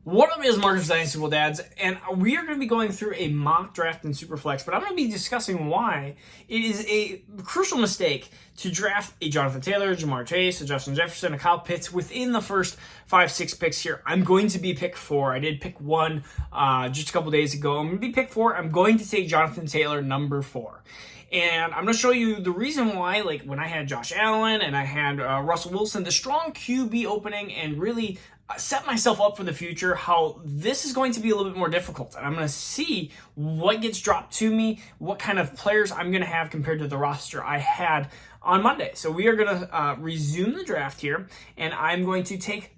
What up is Marcus Dynasty Dads, and we are going to be going through a mock draft in Superflex, but I'm going to be discussing why it is a crucial mistake to draft a Jonathan Taylor, Jamar Chase, a Justin Jefferson, a Kyle Pitts within the first 5-6 picks here. I'm going to be pick 4. I did pick 1 just a couple days ago. I'm going to be pick 4. I'm going to take Jonathan Taylor, number 4. And I'm going to show you the reason why, like when I had Josh Allen and I had Russell Wilson, the strong QB opening, and really set myself up for the future, how this is going to be a little bit more difficult. And I'm going to see what gets dropped to me, what kind of players I'm going to have compared to the roster I had on Monday. So we are going to resume the draft here, and I'm going to take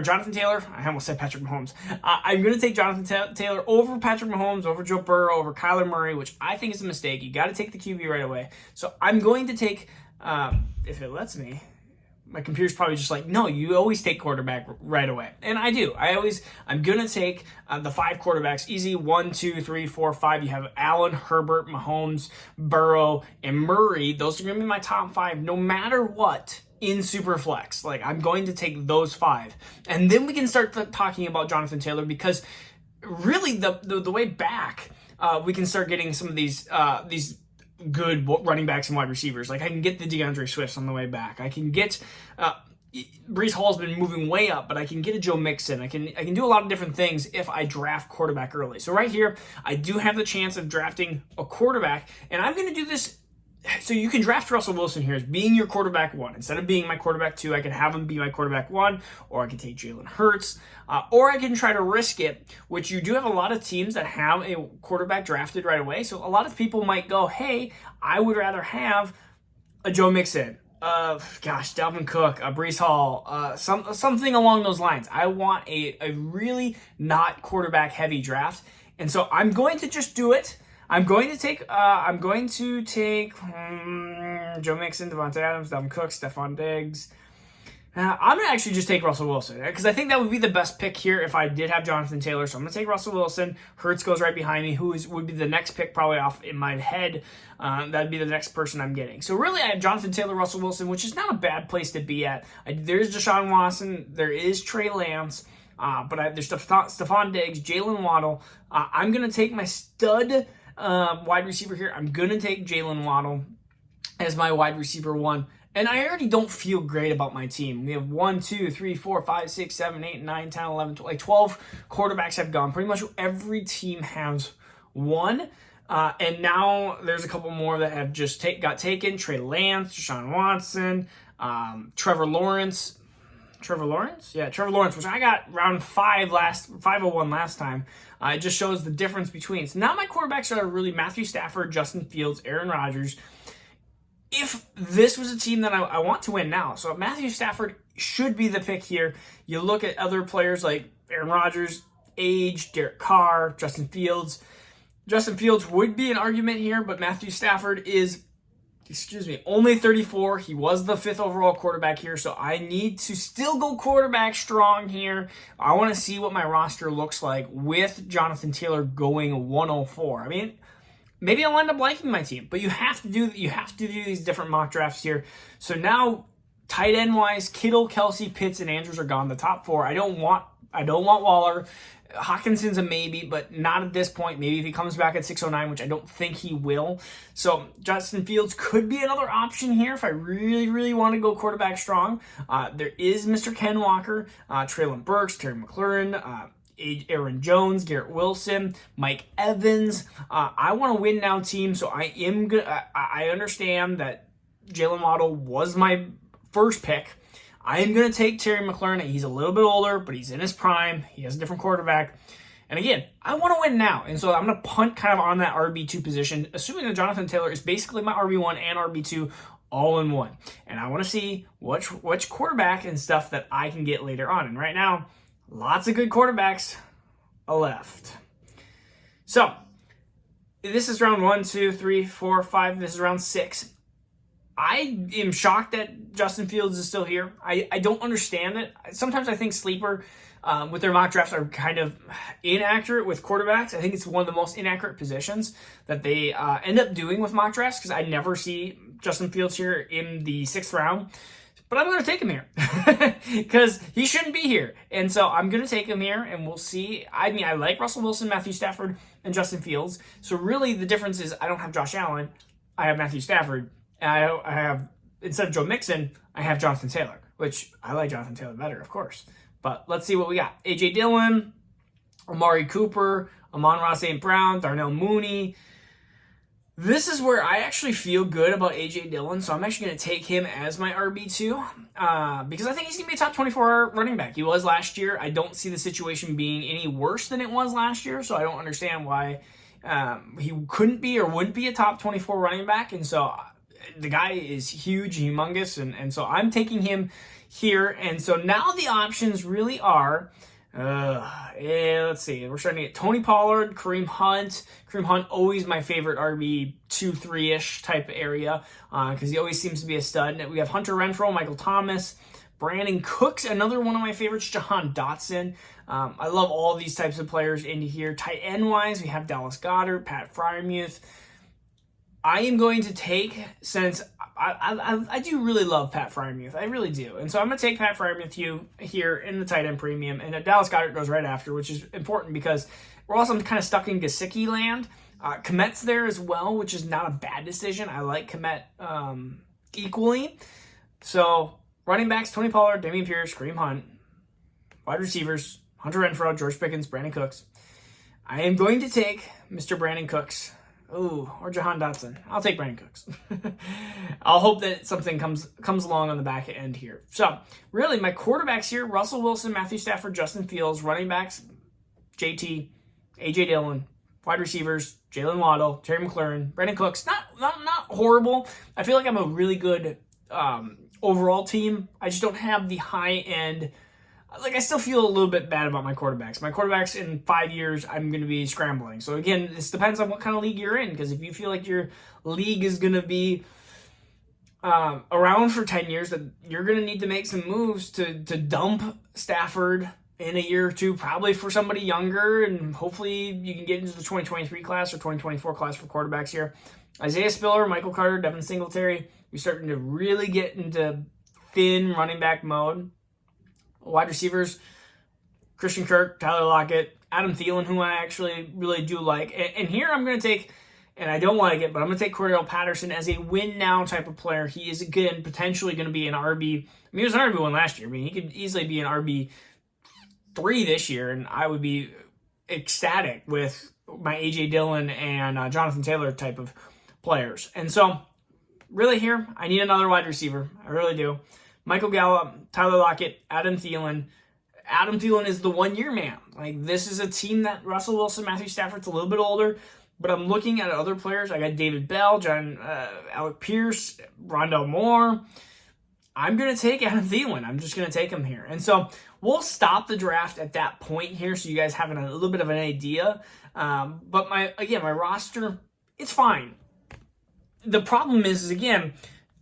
Jonathan Taylor. I almost said Patrick Mahomes. I'm going to take Jonathan Taylor over Patrick Mahomes, over Joe Burrow, over Kyler Murray, which I think is a mistake. You got to take the QB right away. So I'm going to take, if it lets me, my computer's probably just like, no, you always take quarterback right away. And I do. I'm going to take the 5 quarterbacks easy. 1, 2, 3, 4, 5. You have Allen, Herbert, Mahomes, Burrow, and Murray. Those are going to be my top 5 no matter what in Superflex. Like, I'm going to take those 5. And then we can start talking about Jonathan Taylor, because really the way back, we can start getting some of these good running backs and wide receivers. Like, I can get the DeAndre Swifts on the way back. I can get Breece Hall's been moving way up, but I can get a Joe Mixon. I can do a lot of different things if I draft quarterback early. So right here, I do have the chance of drafting a quarterback, and I'm going to do this. So you can draft Russell Wilson here as being your quarterback 1. Instead of being my quarterback 2, I can have him be my quarterback 1, or I can take Jalen Hurts, or I can try to risk it, which you do have a lot of teams that have a quarterback drafted right away. So a lot of people might go, hey, I would rather have a Joe Mixon, Dalvin Cook, a Breece Hall, something along those lines. I want a really not quarterback heavy draft. And so I'm going to just do it. I'm going to take Joe Mixon, Devontae Adams, Dalvin Cook, Stephon Diggs. I'm going to actually just take Russell Wilson, because I think that would be the best pick here if I did have Jonathan Taylor. So I'm going to take Russell Wilson. Hurts goes right behind me, would be the next pick probably off in my head. That'd be the next person I'm getting. So really, I have Jonathan Taylor, Russell Wilson, which is not a bad place to be at. There's Deshaun Watson. There is Trey Lance. But there's Stephon Diggs, Jalen Waddle. I'm going to take my stud wide receiver here. I'm going to take Jalen Waddle as my wide receiver 1. And I already don't feel great about my team. We have 1, 2, 3, 4, 5, 6, 7, 8, 9, 10, 11, 12. Like 12 quarterbacks have gone. Pretty much every team has one. And now there's a couple more that have just got taken. Trey Lance, Deshaun Watson, Trevor Lawrence. Yeah, Trevor Lawrence, which I got round 501 last time. It just shows the difference between. So now my quarterbacks are really Matthew Stafford, Justin Fields, Aaron Rodgers. If this was a team that I want to win now, so Matthew Stafford should be the pick here. You look at other players like Aaron Rodgers, age, Derek Carr, Justin Fields. Justin Fields would be an argument here, but Matthew Stafford is, only 34. He was the 5th overall quarterback here, so I need to still go quarterback strong here. I want to see what my roster looks like with Jonathan Taylor going 104. I mean, maybe I'll end up liking my team, but you have to do these different mock drafts here. So now, tight end wise, Kittle, Kelsey, Pitts, and Andrews are gone. The top 4. I don't want Waller. Hawkinson's a maybe, but not at this point. Maybe if he comes back at 609, which I don't think he will. So Justin Fields could be another option here if I really, really want to go quarterback strong. There is Mr. Ken Walker, Treylon Burks, Terry McLaurin, Aaron Jones, Garrett Wilson, Mike Evans. I want to win now team, so I am good. I understand that Jalen Waddle was my first pick. I am going to take Terry McLaurin. He's a little bit older, but he's in his prime. He has a different quarterback. And again, I want to win now. And so I'm going to punt kind of on that RB2 position, assuming that Jonathan Taylor is basically my RB1 and RB2 all in one. And I want to see which quarterback and stuff that I can get later on. And right now, lots of good quarterbacks left. So this is round 1, 2, 3, 4, 5. This is round 6. I am shocked that Justin Fields is still here. I don't understand it. Sometimes I think Sleeper with their mock drafts are kind of inaccurate with quarterbacks. I think it's one of the most inaccurate positions that they end up doing with mock drafts, because I never see Justin Fields here in the 6th round. but I'm going to take him here because he shouldn't be here. And so I'm going to take him here, and we'll see. I mean, I like Russell Wilson, Matthew Stafford, and Justin Fields. So really the difference is I don't have Josh Allen. I have Matthew Stafford. And I have, instead of Joe Mixon, I have Jonathan Taylor, which I like Jonathan Taylor better, of course. But let's see what we got. A.J. Dillon, Amari Cooper, Amon-Ra St. Brown, Darnell Mooney. This is where I actually feel good about A.J. Dillon, so I'm actually going to take him as my RB2 because I think he's going to be a top 24 running back. He was last year. I don't see the situation being any worse than it was last year, so I don't understand why he couldn't be or wouldn't be a top 24 running back. And so the guy is huge, humongous, and so I'm taking him here. And so now the options really are... let's see. We're starting to get Tony Pollard, Kareem Hunt. Kareem Hunt, always my favorite RB 2-3-ish type area because he always seems to be a stud. We have Hunter Renfrow, Michael Thomas, Brandon Cooks, another one of my favorites, Jahan Dotson. I love all these types of players into here. Tight end wise, we have Dallas Goedert, Pat Freiermuth. I am going to take, since I do really love Pat Freiermuth. I really do. And so I'm going to take Pat Freiermuth here in the tight end premium. And Dallas Goedert goes right after, which is important because we're also kind of stuck in Gesicki land. Komet's there as well, which is not a bad decision. I like Komet equally. So running backs, Tony Pollard, Dameon Pierce, Kareem Hunt. Wide receivers, Hunter Renfrow, George Pickens, Brandon Cooks. I am going to take Mr. Brandon Cooks. Ooh, or Jahan Dotson. I'll take Brandon Cooks. I'll hope that something comes along on the back end here. So, really, my quarterbacks here, Russell Wilson, Matthew Stafford, Justin Fields. Running backs, JT, A.J. Dillon. Wide receivers, Jalen Waddle, Terry McLaurin, Brandon Cooks. Not horrible. I feel like I'm a really good overall team. I just don't have the high end... Like, I still feel a little bit bad about my quarterbacks. My quarterbacks in 5 years, I'm going to be scrambling. So, again, this depends on what kind of league you're in. Because if you feel like your league is going to be around for 10 years, that you're going to need to make some moves to dump Stafford in a year or two, probably for somebody younger. And hopefully you can get into the 2023 class or 2024 class for quarterbacks here. Isaiah Spiller, Michael Carter, Devin Singletary. We're starting to really get into thin running back mode. Wide receivers, Christian Kirk, Tyler Lockett, Adam Thielen, who I actually really do like. And here I'm going to take, and I don't like it, but I'm going to take Cordell Patterson as a win-now type of player. He is, again, potentially going to be an RB. I mean, he was an RB1 last year. I mean, he could easily be an RB3 this year, and I would be ecstatic with my A.J. Dillon and Jonathan Taylor type of players. And so, really here, I need another wide receiver. I really do. Michael Gallup, Tyler Lockett, Adam Thielen. Adam Thielen is the one-year man. Like, this is a team that Russell Wilson, Matthew Stafford's a little bit older, but I'm looking at other players. I got David Bell, Alec Pierce, Rondell Moore. I'm going to take Adam Thielen. I'm just going to take him here. And so we'll stop the draft at that point here so you guys have a little bit of an idea. But my roster, it's fine. The problem is again,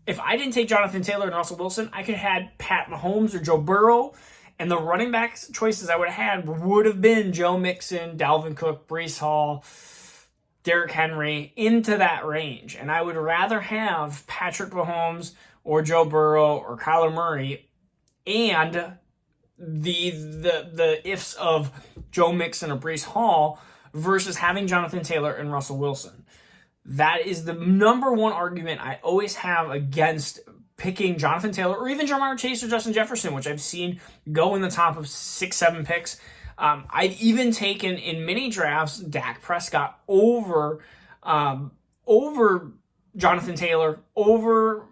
if I didn't take Jonathan Taylor and Russell Wilson, I could have had Pat Mahomes or Joe Burrow, and the running back choices I would have had would have been Joe Mixon, Dalvin Cook, Breece Hall, Derrick Henry, into that range. And I would rather have Patrick Mahomes or Joe Burrow or Kyler Murray and the ifs of Joe Mixon or Breece Hall versus having Jonathan Taylor and Russell Wilson. That is the number one argument I always have against picking Jonathan Taylor or even Jamar Chase or Justin Jefferson, which I've seen go in the top of 6-7 picks. I've even taken in many drafts Dak Prescott over Jonathan Taylor, over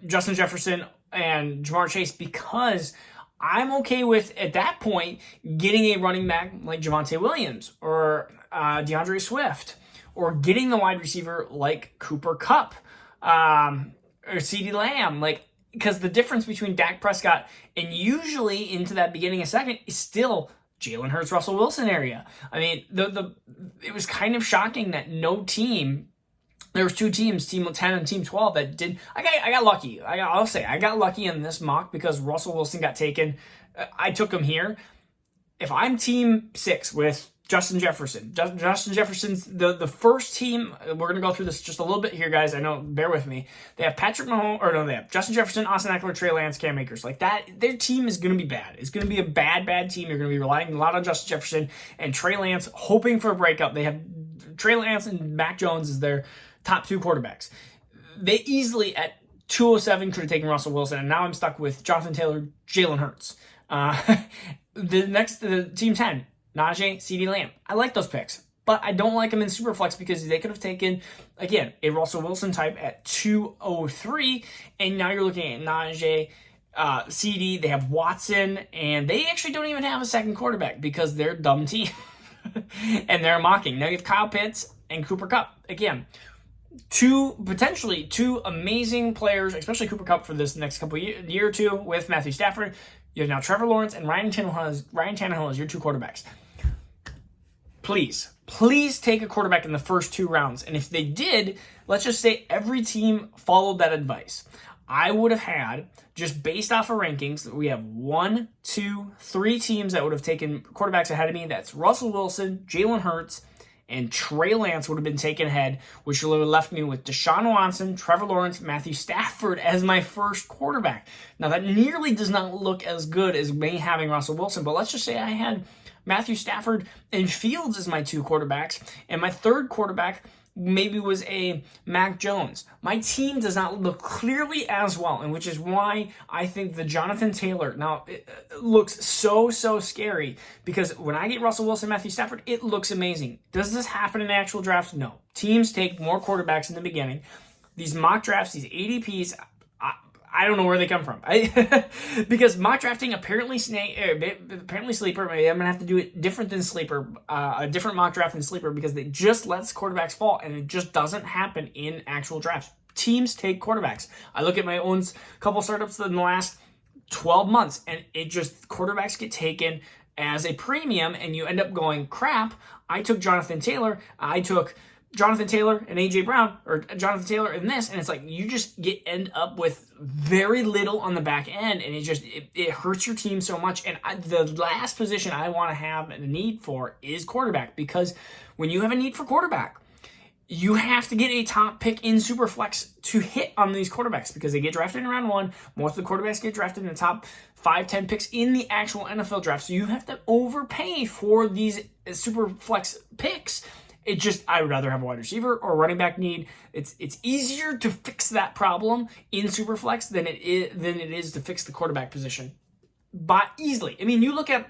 Justin Jefferson and Jamar Chase because I'm okay with, at that point, getting a running back like Javonte Williams or DeAndre Swift, or getting the wide receiver like Cooper Kupp or CeeDee Lamb. Because the difference between Dak Prescott and usually into that beginning of second is still Jalen Hurts, Russell Wilson area. I mean, it was kind of shocking that no team, there was two teams, Team 10 and Team 12, that did. I got lucky. I'll say I got lucky in this mock because Russell Wilson got taken. I took him here. If I'm Team 6 with Justin Jefferson. Justin Jefferson's the first team. We're going to go through this just a little bit here, guys. I know, bear with me. They have Patrick Mahomes, or no, they have Justin Jefferson, Austin Eckler, Trey Lance, Cam Akers. Like that, their team is going to be bad. It's going to be a bad team. You're going to be relying a lot on Justin Jefferson and Trey Lance, hoping for a breakup. They have Trey Lance and Mac Jones as their top 2 quarterbacks. They easily, at 207, could have taken Russell Wilson, and now I'm stuck with Jonathan Taylor, Jalen Hurts. The team 10. Najee, CeeDee Lamb. I like those picks, but I don't like them in Superflex because they could have taken, again, a Russell Wilson type at 203, and now you're looking at Najee, CeeDee, they have Watson, and they actually don't even have a second quarterback because they're a dumb team, and they're mocking. Now you have Kyle Pitts and Cooper Kupp. Again, potentially two amazing players, especially Cooper Kupp for this next couple year or two with Matthew Stafford. You have now Trevor Lawrence and Ryan Tannehill as your 2 quarterbacks. Please take a quarterback in the first 2 rounds. And if they did, let's just say every team followed that advice. I would have had, just based off of rankings, we have 1, 2, 3 teams that would have taken quarterbacks ahead of me. That's Russell Wilson, Jalen Hurts, and Trey Lance would have been taken ahead, which would have left me with Deshaun Watson, Trevor Lawrence, Matthew Stafford as my first quarterback. Now, that nearly does not look as good as me having Russell Wilson, but let's just say I had Matthew Stafford and Fields as my 2 quarterbacks, and my third quarterback maybe was a Mac Jones. My team does not look clearly as well, and which is why I think the Jonathan Taylor, now it looks so scary, because when I get Russell Wilson, Matthew Stafford, it looks amazing. Does this happen in actual drafts? No. Teams take more quarterbacks in the beginning. These mock drafts, these ADPs, I don't know where they come from. Because mock drafting, apparently Sleeper, maybe I'm going to have to do it different than Sleeper, a different mock draft than Sleeper, because it just lets quarterbacks fall, and it just doesn't happen in actual drafts. Teams take quarterbacks. I look at my own couple startups in the last 12 months, and quarterbacks get taken as a premium, and you end up going, crap, I took Jonathan Taylor, and AJ Brown, or Jonathan Taylor and this, and it's like you just end up with very little on the back end, and it hurts your team so much. And the last position I want to have a need for is quarterback, because when you have a need for quarterback, you have to get a top pick in Superflex to hit on these quarterbacks, because they get drafted in round 1. Most of the quarterbacks get drafted in the top 5-10 picks in the actual NFL draft, so you have to overpay for these Superflex picks. I would rather have a wide receiver or a running back need. It's easier to fix that problem in Superflex than it is to fix the quarterback position. But easily. I mean, you look at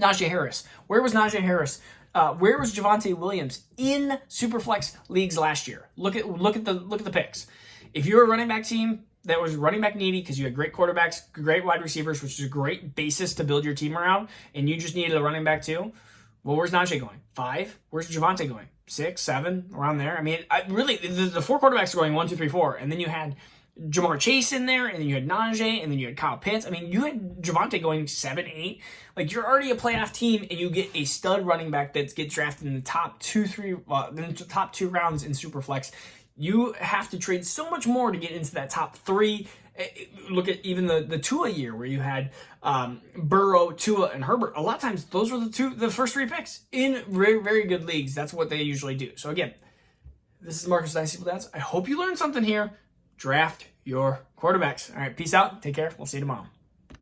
Najee Harris. Where was Najee Harris? Where was Javonte Williams in Superflex leagues last year? Look at the picks. If you're a running back team that was running back needy because you had great quarterbacks, great wide receivers, which is a great basis to build your team around, and you just needed a running back too, well, where's Najee going? 5? Where's Javonte going? 6, 7, around there? I mean, really, the 4 quarterbacks are going 1, 2, 3, 4, and then you had Jamar Chase in there, and then you had Najee, and then you had Kyle Pitts. I mean, you had Javonte going 7, 8. Like, you're already a playoff team, and you get a stud running back that gets drafted in the top 2 rounds in Superflex. You have to trade so much more to get into that top 3. Look at even the Tua year where you had Burrow, Tua, and Herbert. A lot of times, those were the first 3 picks in very, very good leagues. That's what they usually do. So again, this is Marcus Dynasty Superflex. I hope you learned something here. Draft your quarterbacks. All right, peace out. Take care. We'll see you tomorrow.